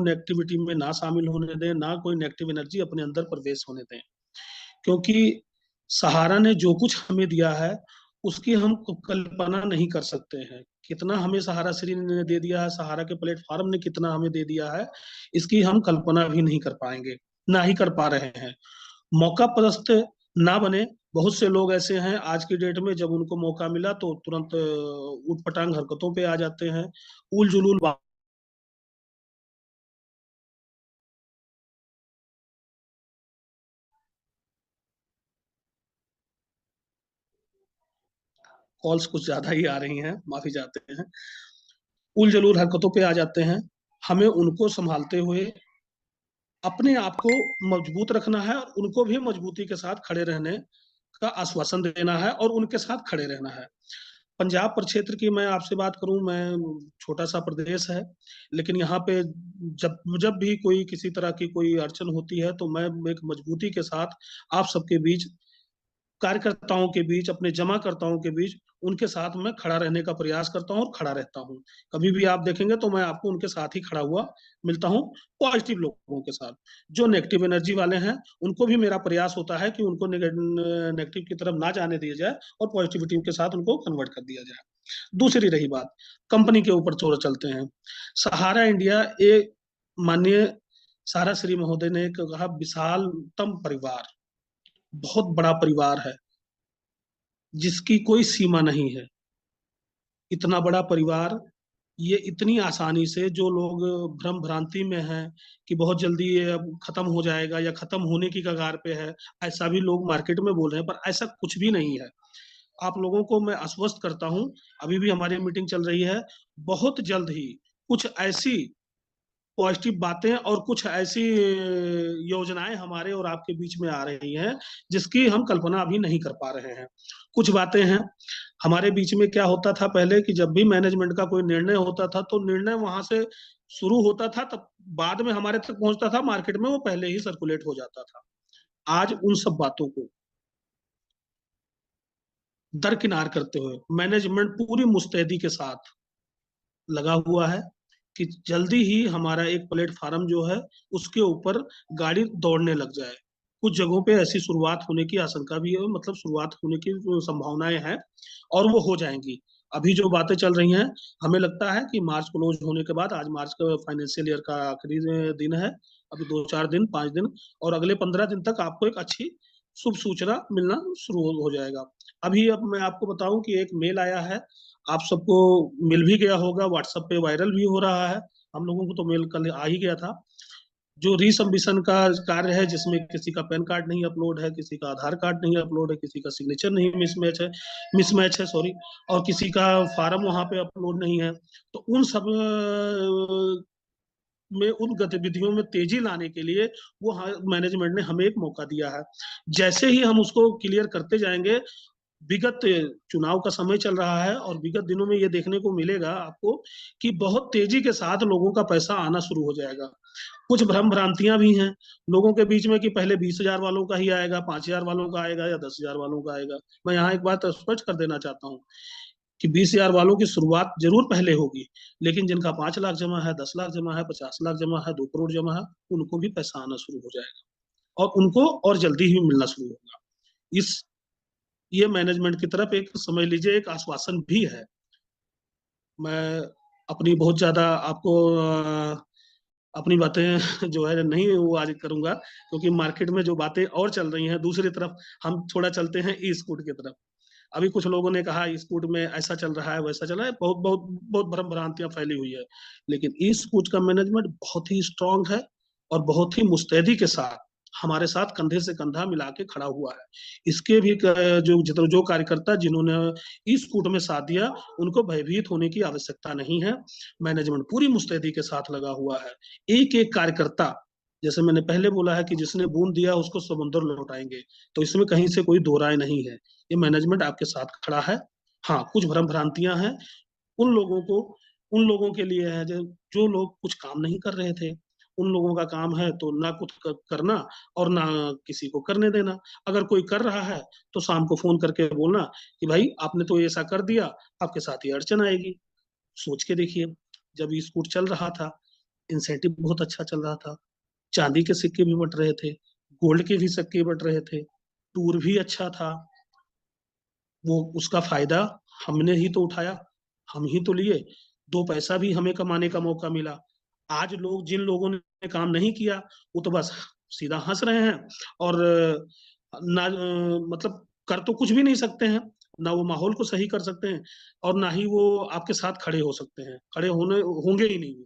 Negativity में ना शामिल होने दें, ना कोई नेगेटिव एनर्जी अपने अंदर प्रवेश होने दें। क्योंकि सहारा ने जो कुछ हमें दिया है उसकी हम कल्पना नहीं कर सकते हैं। कितना हमें सहारा श्री ने दे दिया है, सहारा के प्लेटफॉर्म ने कितना हमें दे दिया है, इसकी हम कल्पना भी नहीं कर पाएंगे, ना ही कर पा रहे हैं। मौका परस्त ना बने। बहुत से लोग ऐसे हैं आज की डेट में, जब उनको मौका मिला तो तुरंत उटपटांग हरकतों पे आ जाते हैं, उल जुलूल कॉल्स कुछ ज्यादा ही आ रही हैं, माफी चाहते हैं। उल जलूल हरकतों पे आ जाते हैं। हमें उनको संभालते हुए अपने आप को मजबूत रखना है और उनको भी मजबूती के साथ खड़े रहने का आश्वासन देना है और उनके साथ खड़े रहना है। पंजाब प्रक्षेत्र की मैं आपसे बात करूं, मैं छोटा सा प्रदेश है, लेकिन यहाँ पे जब जब भी कोई किसी तरह की कोई अड़चन होती है तो मैं एक मजबूती के साथ आप सबके बीच, कार्यकर्ताओं के बीच, अपने जमाकर्ताओं के बीच उनके साथ मैं खड़ा रहने का प्रयास करता हूँ और खड़ा रहता हूँ। कभी भी आप देखेंगे तो मैं आपको उनके साथ ही खड़ा हुआ मिलता हूँ। पॉजिटिव लोगों के साथ, जो नेगेटिव एनर्जी वाले हैं उनको भी मेरा प्रयास होता है कि उनको नेगेटिव की तरफ ना जाने दिया जाए और पॉजिटिविटी के साथ उनको कन्वर्ट कर दिया जाए। दूसरी रही बात, कंपनी के ऊपर थोड़ा चलते हैं। सहारा इंडिया एक, माननीय सारा श्री महोदय ने कहा, विशालतम परिवार, बहुत बड़ा परिवार है जिसकी कोई सीमा नहीं है। इतना बड़ा परिवार, ये इतनी आसानी से जो लोग भ्रम भ्रांति में हैं कि बहुत जल्दी ये अब खत्म हो जाएगा या खत्म होने की कगार पे है, ऐसा भी लोग मार्केट में बोल रहे हैं, पर ऐसा कुछ भी नहीं है। आप लोगों को मैं आश्वस्त करता हूं, अभी भी हमारी मीटिंग चल रही है, बहुत जल्द ही कुछ ऐसी पॉजिटिव बातें और कुछ ऐसी योजनाएं हमारे और आपके बीच में आ रही हैं जिसकी हम कल्पना अभी नहीं कर पा रहे हैं। कुछ बातें हैं हमारे बीच में, क्या होता था पहले कि जब भी मैनेजमेंट का कोई निर्णय होता था तो निर्णय वहां से शुरू होता था, तब बाद में हमारे तक पहुंचता था, मार्केट में वो पहले ही सर्कुलेट हो जाता था। आज उन सब बातों को दरकिनार करते हुए मैनेजमेंट पूरी मुस्तैदी के साथ लगा हुआ है कि जल्दी ही हमारा एक प्लेटफार्म जो है उसके ऊपर गाड़ी दौड़ने लग जाए। कुछ जगहों पे ऐसी शुरुआत होने की आशंका भी है, मतलब शुरुआत होने की संभावनाएं हैं और वो हो जाएंगी। अभी जो बातें चल रही हैं, हमें लगता है कि मार्च क्लोज होने के बाद, आज मार्च का फाइनेंशियल ईयर का आखिरी दिन है, अभी 2-4 दिन, 5 दिन, और अगले 15 दिन तक आपको एक अच्छी शुभ सूचना मिलना शुरू हो जाएगा। अभी अब मैं आपको बताऊं कि एक मेल आया है, आप सबको मिल भी गया होगा, व्हाट्सएप पे वायरल भी हो रहा है। हम लोगों को तो मेल कल आ ही गया था। जो रीसबमिशन का कार्य है, जिसमें किसी का पैन कार्ड नहीं अपलोड है, किसी का आधार कार्ड नहीं अपलोड है, किसी का सिग्नेचर नहीं मिसमैच है, सॉरी, और किसी का फार्म वहां पे अपलोड नहीं है, तो उन सब में, उन गतिविधियों में तेजी लाने के लिए वो मैनेजमेंट ने हमें एक मौका दिया है। जैसे ही हम उसको क्लियर करते जाएंगे, विगत चुनाव का समय चल रहा है और विगत दिनों में ये देखने को मिलेगा आपको कि बहुत तेजी के साथ लोगों का पैसा आना शुरू हो जाएगा। कुछ भ्रम भ्रांतियां भी हैं लोगों के बीच में कि पहले 20,000 वालों का ही आएगा, 5,000 वालों का आएगा या 10,000 वालों का आएगा। मैं यहाँ एक बात स्पष्ट कर देना चाहता हूँ कि 20,000 वालों की शुरुआत जरूर पहले होगी, लेकिन जिनका 5 लाख जमा है, 10 लाख जमा है, 50 लाख जमा है, 2 करोड़ जमा है, उनको भी पैसा आना शुरू हो जाएगा और उनको और जल्दी ही मिलना शुरू होगा। इस ये मैनेजमेंट की तरफ एक, समझ लीजिए, एक आश्वासन भी है। मैं अपनी बहुत ज्यादा आपको अपनी बातें जो है नहीं वो आज करूंगा, क्योंकि मार्केट में जो बातें और चल रही हैं, दूसरी तरफ हम थोड़ा चलते हैं ई स्कूट की तरफ। अभी कुछ लोगों ने कहा ई स्कूट में ऐसा चल रहा है, वैसा चल रहा है, बहुत बहुत बहुत भ्रम भ्रांतियां फैली हुई है, लेकिन ई स्कूट का मैनेजमेंट बहुत ही स्ट्रांग है और बहुत ही मुस्तैदी के साथ हमारे साथ कंधे से कंधा मिला के खड़ा हुआ है। इसके भी जो जो कार्यकर्ता जिन्होंने इस कूट में साथ दिया, उनको भयभीत होने की आवश्यकता नहीं है। मैनेजमेंट पूरी मुस्तैदी के साथ लगा हुआ है। एक एक कार्यकर्ता, जैसे मैंने पहले बोला है कि जिसने बूंद दिया उसको समुद्र लौटाएंगे, तो इसमें कहीं से कोई दो राय नहीं है। ये मैनेजमेंट आपके साथ खड़ा है। हाँ, कुछ भ्रम भ्रांतियां हैं उन लोगों को, उन लोगों के लिए है जो लोग कुछ काम नहीं कर रहे थे। उन लोगों का काम है तो ना कुछ करना और ना किसी को करने देना। अगर कोई कर रहा है तो शाम को फोन करके बोलना कि भाई आपने तो ऐसा कर दिया, आपके साथ ये अड़चन आएगी। सोच के देखिए, जब ये स्कूट चल रहा था इंसेंटिव बहुत अच्छा चल रहा था, चांदी के सिक्के भी बट रहे थे, गोल्ड के भी सिक्के बट रहे थे, टूर भी अच्छा था। वो उसका फायदा हमने ही तो उठाया, हम ही तो लिए, दो पैसा भी हमें कमाने का मौका मिला। आज लोग, जिन लोगों ने काम नहीं किया, वो तो बस सीधा हंस रहे हैं, और ना मतलब कर तो कुछ भी नहीं सकते हैं, ना वो माहौल को सही कर सकते हैं, और ना ही वो आपके साथ खड़े हो सकते हैं, खड़े होने होंगे ही नहीं,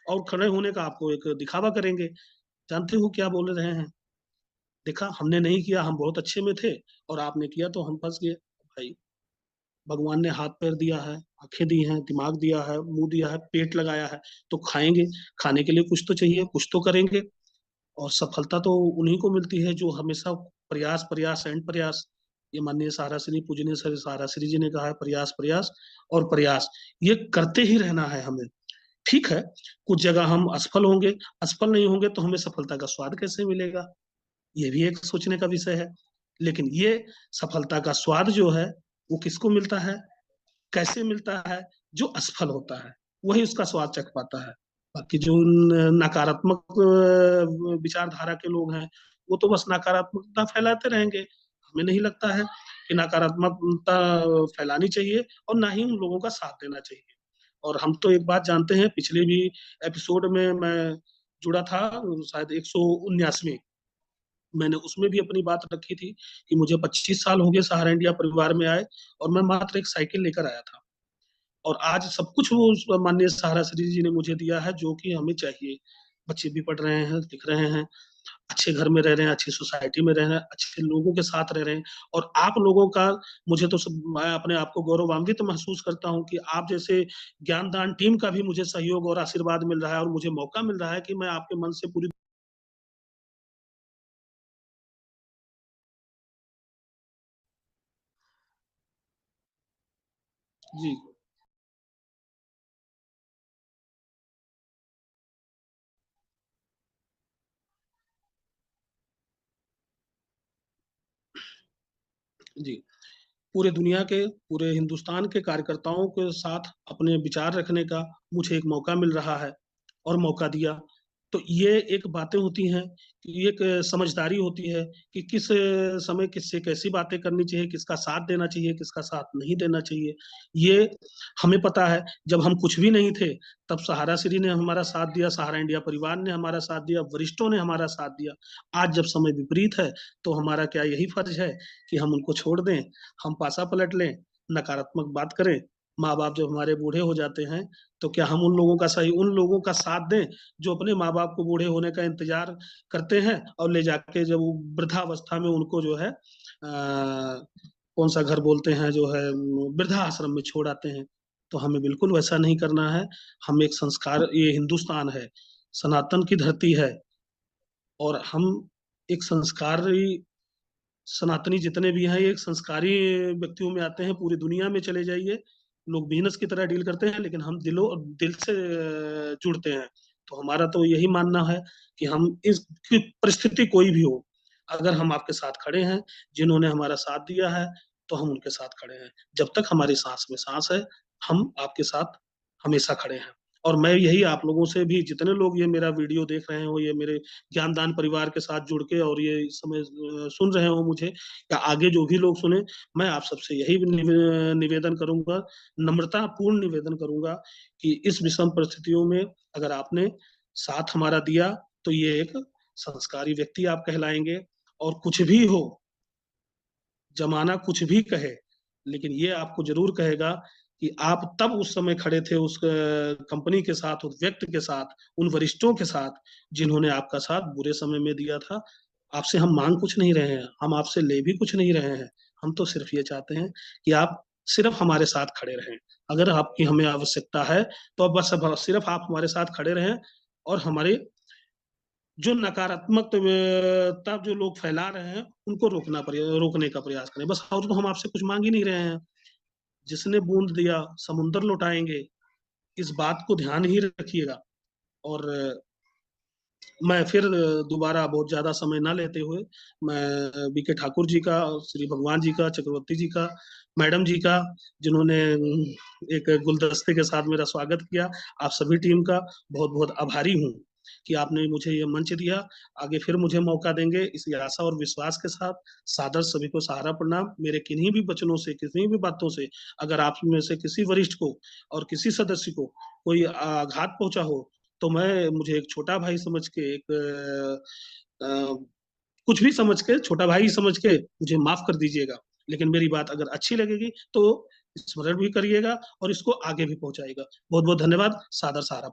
और खड़े होने का आपको एक दिखावा करेंगे। जानते हो क्या बोल रहे हैं? देखा, हमने नहीं किया, हम बहुत अच्छे में थे, और आपने किया तो हम फंस गए। भाई, भगवान ने हाथ पैर दिया है, आंखें दी हैं, दिमाग दिया है, मुंह दिया है, पेट लगाया है, तो खाएंगे। खाने के लिए कुछ तो चाहिए, कुछ तो करेंगे। और सफलता तो उन्हीं को मिलती है जो हमेशा प्रयास, प्रयास एंड प्रयास। ये माननीय सहारा श्री, पूजनीय सर सहारा श्री जी ने कहा है, प्रयास, प्रयास और प्रयास, ये करते ही रहना है हमें। ठीक है, कुछ जगह हम असफल होंगे, असफल नहीं होंगे तो हमें सफलता का स्वाद कैसे मिलेगा? ये भी एक सोचने का विषय है। लेकिन ये सफलता का स्वाद जो है, वो किसको मिलता है, कैसे मिलता है? जो असफल होता है, वही उसका स्वाद चख पाता है। बाकी जो नकारात्मक विचारधारा के लोग हैं, वो तो बस नकारात्मकता फैलाते रहेंगे। हमें नहीं लगता है कि नकारात्मकता फैलानी चाहिए, और ना ही उन लोगों का साथ देना चाहिए। और हम तो एक बात जानते हैं, पिछले भी एपिसोड में मैं जुड़ा था, शायद 179, मैंने उसमें भी अपनी बात रखी थी कि मुझे 25 साल हो गए सहारा इंडिया परिवार में आए, और मैं मात्र एक साइकिल लेकर आया था, और आज सब कुछ वो उस माननीय सहारा श्री जी ने मुझे दिया है, जो कि हमें चाहिए। बच्चे भी पढ़ रहे हैं, लिख रहे हैं, अच्छे घर में रह रहे हैं, अच्छी सोसाइटी में रह रहे हैं, अच्छे लोगों के साथ रह रहे हैं। और आप लोगों का, मुझे तो सब, मैं अपने आप को गौरवान्वित तो महसूस करता हूँ कि आप जैसे ज्ञानदान टीम का भी मुझे सहयोग और आशीर्वाद मिल रहा है, और मुझे मौका मिल रहा है कि मैं आपके मन से पूरी। जी। जी। पूरे दुनिया के, पूरे हिंदुस्तान के कार्यकर्ताओं के साथ अपने विचार रखने का मुझे एक मौका मिल रहा है, और मौका दिया। तो ये एक बातें होती हैं, कि एक समझदारी होती है कि किस समय किससे कैसी बातें करनी चाहिए, किसका साथ देना चाहिए, किसका साथ नहीं देना चाहिए। ये हमें पता है। जब हम कुछ भी नहीं थे, तब सहारा श्री ने हमारा साथ दिया, सहारा इंडिया परिवार ने हमारा साथ दिया, वरिष्ठों ने हमारा साथ दिया। आज जब समय विपरीत है, तो हमारा क्या यही फर्ज है कि हम उनको छोड़ दें, हम पासा पलट लें, नकारात्मक बात करें? माँ बाप जब हमारे बूढ़े हो जाते हैं, तो क्या हम उन लोगों का साथ दें जो अपने माँ बाप को बूढ़े होने का इंतजार करते हैं, और ले जाके जब वो वृद्धावस्था में उनको जो है कौन सा घर बोलते हैं, जो है वृद्धा आश्रम में छोड़ आते हैं? तो हमें बिल्कुल वैसा नहीं करना है। हम एक संस्कार, ये हिंदुस्तान है, सनातन की धरती है, और हम एक संस्कारी, सनातनी जितने भी हैं, ये एक संस्कारी व्यक्तियों में आते हैं। पूरी दुनिया में चले जाइए, लोग बिजनेस की तरह डील करते हैं, लेकिन हम दिल से जुड़ते हैं। तो हमारा तो यही मानना है कि हम इस की परिस्थिति कोई भी हो, अगर हम आपके साथ खड़े हैं, जिन्होंने हमारा साथ दिया है, तो हम उनके साथ खड़े हैं। जब तक हमारी सांस में सांस है, हम आपके साथ हमेशा खड़े हैं। और मैं यही आप लोगों से भी, जितने लोग ये मेरा वीडियो देख रहे हो, ये मेरे ज्ञानदान परिवार के साथ जुड़ के और ये इस समय सुन रहे हो मुझे, या आगे जो भी लोग सुने, मैं आप सबसे यही निवेदन करूंगा, नम्रता पूर्ण निवेदन करूंगा, कि इस विषम परिस्थितियों में अगर आपने साथ हमारा दिया, तो ये एक संस्कारी व्यक्ति आप कहलाएंगे। और कुछ भी हो, जमाना कुछ भी कहे, लेकिन ये आपको जरूर कहेगा कि आप तब उस समय खड़े थे उस कंपनी के साथ, उस व्यक्ति के साथ, उन वरिष्ठों के साथ, जिन्होंने आपका साथ बुरे समय में दिया था। आपसे हम मांग कुछ नहीं रहे हैं, हम आपसे ले भी कुछ नहीं रहे हैं। हम तो सिर्फ ये चाहते हैं कि आप सिर्फ हमारे साथ खड़े रहें। अगर आपकी हमें आवश्यकता है, तो अब बस अब सिर्फ आप हमारे साथ खड़े रहें, और हमारे जो नकारात्मकता जो लोग फैला रहे हैं, उनको रोकने का प्रयास करें बस। और तो हम आपसे कुछ मांग ही नहीं रहे हैं। जिसने बूंद दिया, समुंदर लौटाएंगे, इस बात को ध्यान ही रखिएगा। और मैं फिर दोबारा बहुत ज्यादा समय ना लेते हुए मैं बीके ठाकुर जी का, श्री भगवान जी का, चक्रवर्ती जी का, मैडम जी का, जिन्होंने एक गुलदस्ते के साथ मेरा स्वागत किया, आप सभी टीम का बहुत बहुत आभारी हूँ कि आपने मुझे ये मंच दिया। आगे फिर मुझे मौका देंगे, इसी आशा और विश्वास के साथ सादर सभी को सहारा प्रणाम। मेरे किन्हीं भी वचनों से, किसी भी बातों से अगर आप में से किसी वरिष्ठ को और किसी सदस्य को कोई आघात पहुंचा हो, तो मैं मुझे एक छोटा भाई समझ के, कुछ भी समझ के, छोटा भाई समझ के मुझे माफ कर दीजिएगा। लेकिन मेरी बात अगर अच्छी लगेगी तो स्मरण भी करिएगा और इसको आगे भी पहुंचाएगा। बहुत बहुत धन्यवाद। सादर सहारा।